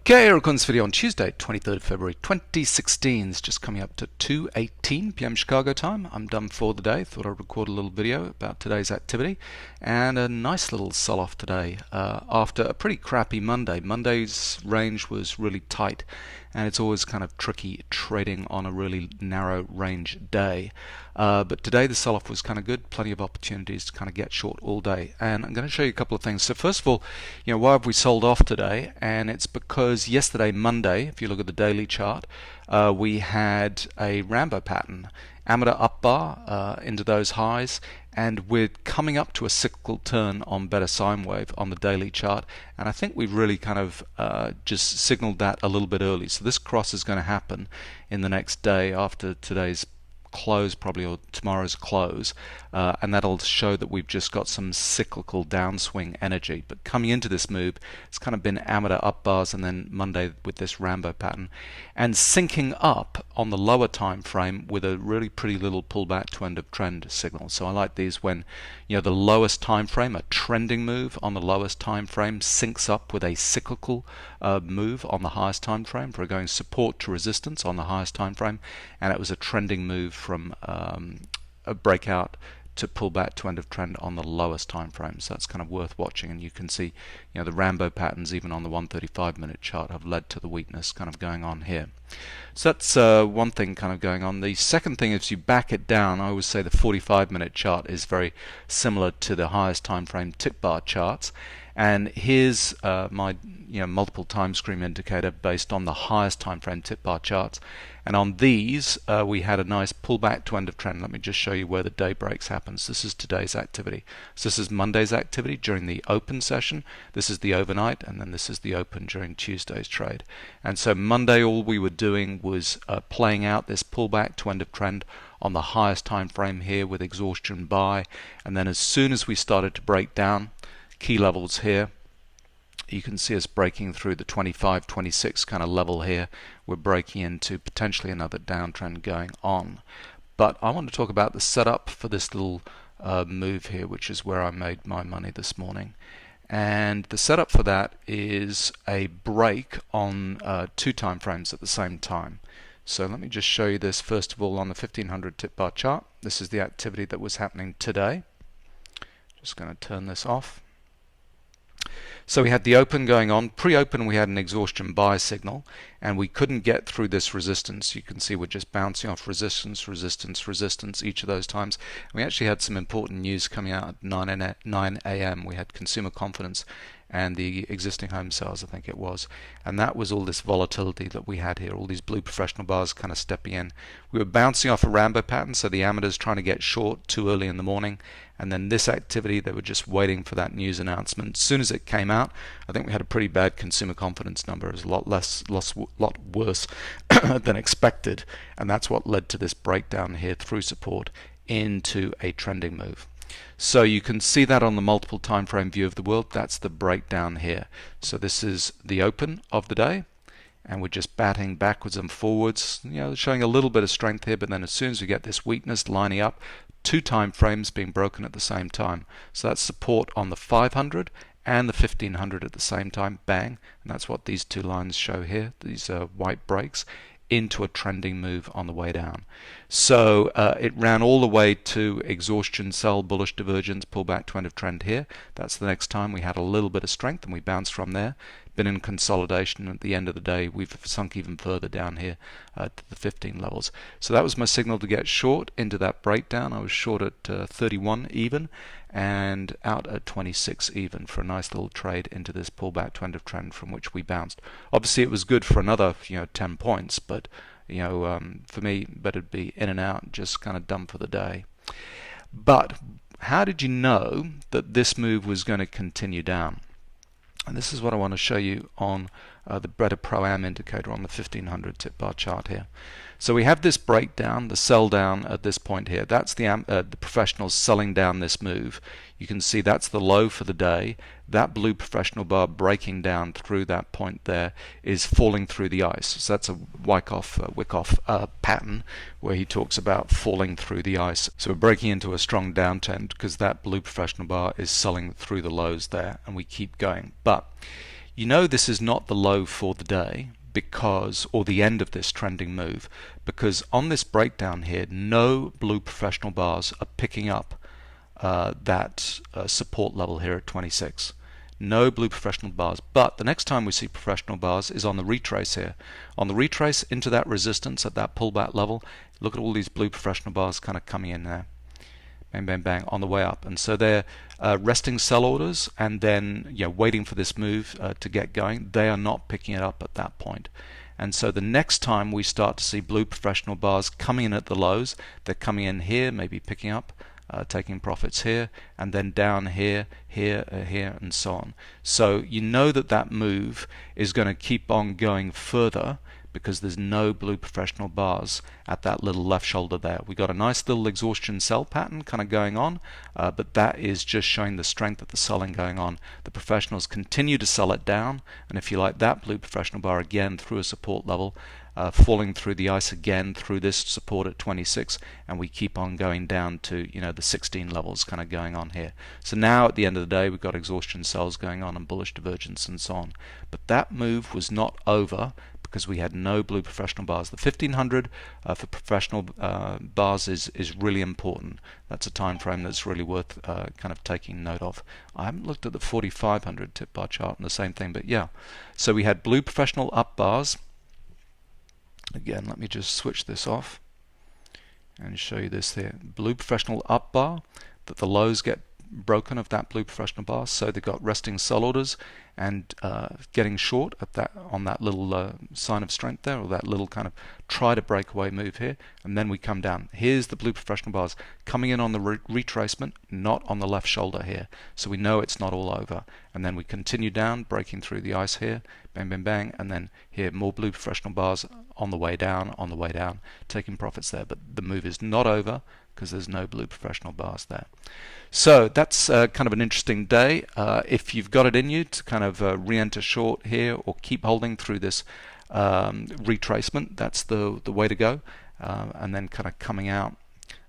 Okay, we're recording this video on Tuesday, 23rd February 2016. It's just coming up to 2:18 p.m. Chicago time. I'm done for the day. Thought I'd record a little video about today's activity. And a nice little sell-off today after a pretty crappy Monday. Monday's range was really tight, and it's always kind of tricky trading on a really narrow range day. But today the sell-off was kind of good, plenty of opportunities to kind of get short all day. And I'm going to show you a couple of things. So first of all, why have we sold off today? And it's because yesterday, Monday, if you look at the daily chart, we had a Rambo pattern. Amateur up bar into those highs, and we're coming up to a cyclical turn on better sine wave on the daily chart, and I think we've really kind of just signaled that a little bit early. So this cross is going to happen in the next day after today's close, probably, or tomorrow's close, and that'll show that we've just got some cyclical downswing energy. But coming into this move, it's kind of been amateur up bars, and then Monday with this Rambo pattern, and syncing up on the lower time frame with a really pretty little pullback to end of trend signal. So I like these when the lowest time frame, a trending move on the lowest time frame, syncs up with a cyclical move on the highest time frame. For going support to resistance on the highest time frame, and it was a trending move from a breakout to pull back to end of trend on the lowest time frame. So that's kind of worth watching, and you can see the Rambo patterns even on the 135-minute chart have led to the weakness kind of going on here. So that's one thing kind of going on. The second thing is, you back it down, I always say the 45-minute chart is very similar to the highest time frame tick bar charts. And here's my multiple time screen indicator based on the highest time frame tip bar charts. And on these, we had a nice pullback to end of trend. Let me just show you where the day breaks happens. This is today's activity. So this is Monday's activity during the open session. This is the overnight, and then this is the open during Tuesday's trade. And so Monday, all we were doing was playing out this pullback to end of trend on the highest time frame here with exhaustion buy. And then as soon as we started to break down key levels here, you can see us breaking through the 25, 26 kind of level here. We're breaking into potentially another downtrend going on. But I want to talk about the setup for this little move here, which is where I made my money this morning. And the setup for that is a break on two time frames at the same time. So let me just show you this first of all on the 1500 tip bar chart. This is the activity that was happening today. Just going to turn this off. So we had the open going on. Pre-open we had an exhaustion buy signal, and we couldn't get through this resistance. You can see we're just bouncing off resistance, resistance, resistance each of those times. And we actually had some important news coming out at 9 a.m. We had consumer confidence and the existing home sales, I think it was, and that was all this volatility that we had here, all these blue professional bars kind of stepping in. We were bouncing off a Rambo pattern, so the amateurs trying to get short too early in the morning, and then this activity, they were just waiting for that news announcement. As soon as it came out, I think we had a pretty bad consumer confidence number. It was a lot worse than expected, and that's what led to this breakdown here through support into a trending move. So you can see that on the multiple time frame view of the world. That's the breakdown here. So this is the open of the day, and we're just batting backwards and forwards, showing a little bit of strength here, but then as soon as we get this weakness lining up, two time frames being broken at the same time. So that's support on the 500 and the 1500 at the same time, bang, and that's what these two lines show here, these white breaks into a trending move on the way down. So it ran all the way to exhaustion, sell, bullish divergence, pull back to end of trend here. That's the next time we had a little bit of strength, and we bounced from there. Been in consolidation. At the end of the day, we've sunk even further down here to the 15 levels. So that was my signal to get short into that breakdown. I was short at 31 even, and out at 26 even for a nice little trade into this pullback to end of trend from which we bounced. Obviously it was good for another 10 points, but for me, better be in and out, just kind of done for the day. But how did you know that this move was going to continue down? And this is what I want to show you on the Better Pro-Am indicator on the 1500 tip bar chart here. So we have this breakdown, the sell down at this point here. That's the professionals selling down this move. You can see that's the low for the day. That blue professional bar breaking down through that point there is falling through the ice. So that's a Wyckoff pattern where he talks about falling through the ice. So we're breaking into a strong downtrend because that blue professional bar is selling through the lows there, and we keep going. But You know this is not the low for the day because, or the end of this trending move, because on this breakdown here, no blue professional bars are picking up that support level here at 26. No blue professional bars, but the next time we see professional bars is on the retrace here. On the retrace into that resistance at that pullback level, look at all these blue professional bars kind of coming in there. Bang, bang, bang, on the way up. And so they're resting sell orders and then waiting for this move to get going. They are not picking it up at that point. And so the next time we start to see blue professional bars coming in at the lows, they're coming in here, maybe picking up, taking profits here, and then down here, here, here, and so on. So you know that that move is going to keep on going further because there's no blue professional bars at that little left shoulder there. We got a nice little exhaustion sell pattern kind of going on, but that is just showing the strength of the selling going on. The professionals continue to sell it down, and if you like, that blue professional bar again through a support level, falling through the ice again through this support at 26, and we keep on going down to the 16 levels kind of going on here. So now at the end of the day we've got exhaustion sells going on and bullish divergence and so on. But that move was not over because we had no blue professional bars. The 1500 for professional bars is really important. That's a time frame that's really worth kind of taking note of. I haven't looked at the 4500 tip bar chart and the same thing, but yeah. So we had blue professional up bars. Again, let me just switch this off and show you this there. Blue professional up bar, that the lows get broken of that blue professional bar, so they've got resting sell orders and getting short at that on that little sign of strength there, or that little kind of try to breakaway move here, and then we come down. Here's the blue professional bars coming in on the retracement, not on the left shoulder here, so we know it's not all over. And then we continue down, breaking through the ice here, bang, bang, bang, and then here more blue professional bars on the way down, taking profits there. But the move is not over because there's no blue professional bars there. So that's kind of an interesting day. If you've got it in you to kind of re-enter short here or keep holding through this retracement, that's the way to go. And then kind of coming out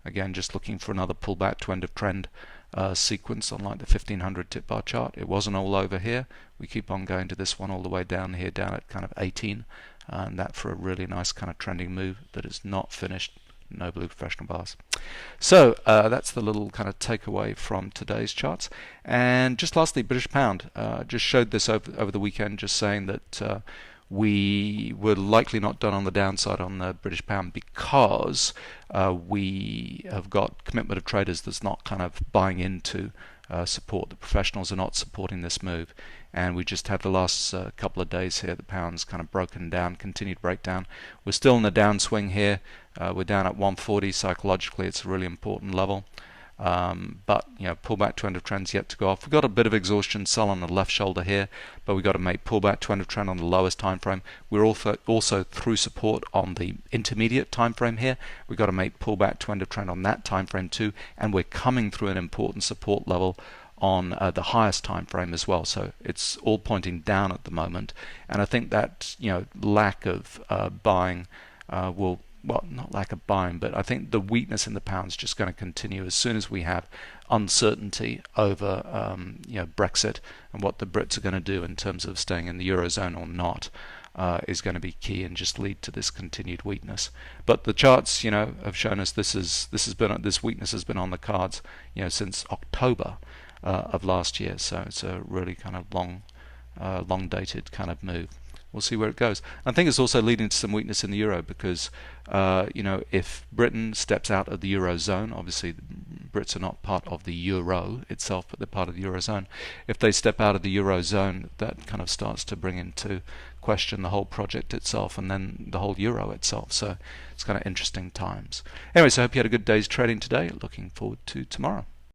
again, just looking for another pullback to end of trend sequence on like the 1500 tip bar chart. It wasn't all over here. We keep on going to this one all the way down here, down at kind of 18, and that for a really nice kind of trending move that is not finished. No blue professional bars. So that's the little kind of takeaway from today's charts. And just lastly, British pound. Just showed this over the weekend, just saying that we were likely not done on the downside on the British pound because we have got commitment of traders that's not kind of buying into support. The professionals are not supporting this move, and we just had the last couple of days here, the pound's kind of broken down, continued breakdown. We're still in the downswing here. We're down at 140. Psychologically it's a really important level, but pullback to end of trend's yet to go off. We've got a bit of exhaustion sell on the left shoulder here, but we've got to make pullback to end of trend on the lowest time frame. We're also through support on the intermediate time frame here. We've got to make pullback to end of trend on that time frame too, and we're coming through an important support level on the highest time frame as well. So it's all pointing down at the moment, and I think that lack of buying will, well, not lack of buying, but I think the weakness in the pound is just going to continue as soon as we have uncertainty over Brexit and what the Brits are going to do in terms of staying in the Eurozone or not. Is going to be key and just lead to this continued weakness. But the charts, have shown us this weakness has been on the cards, since October of last year. So it's a really kind of long dated kind of move. We'll see where it goes. I think it's also leading to some weakness in the euro because, if Britain steps out of the Eurozone, obviously the Brits are not part of the euro itself, but they're part of the Eurozone. If they step out of the Eurozone, that kind of starts to bring into question the whole project itself and then the whole euro itself. So it's kind of interesting times. Anyway, so I hope you had a good day's trading today. Looking forward to tomorrow.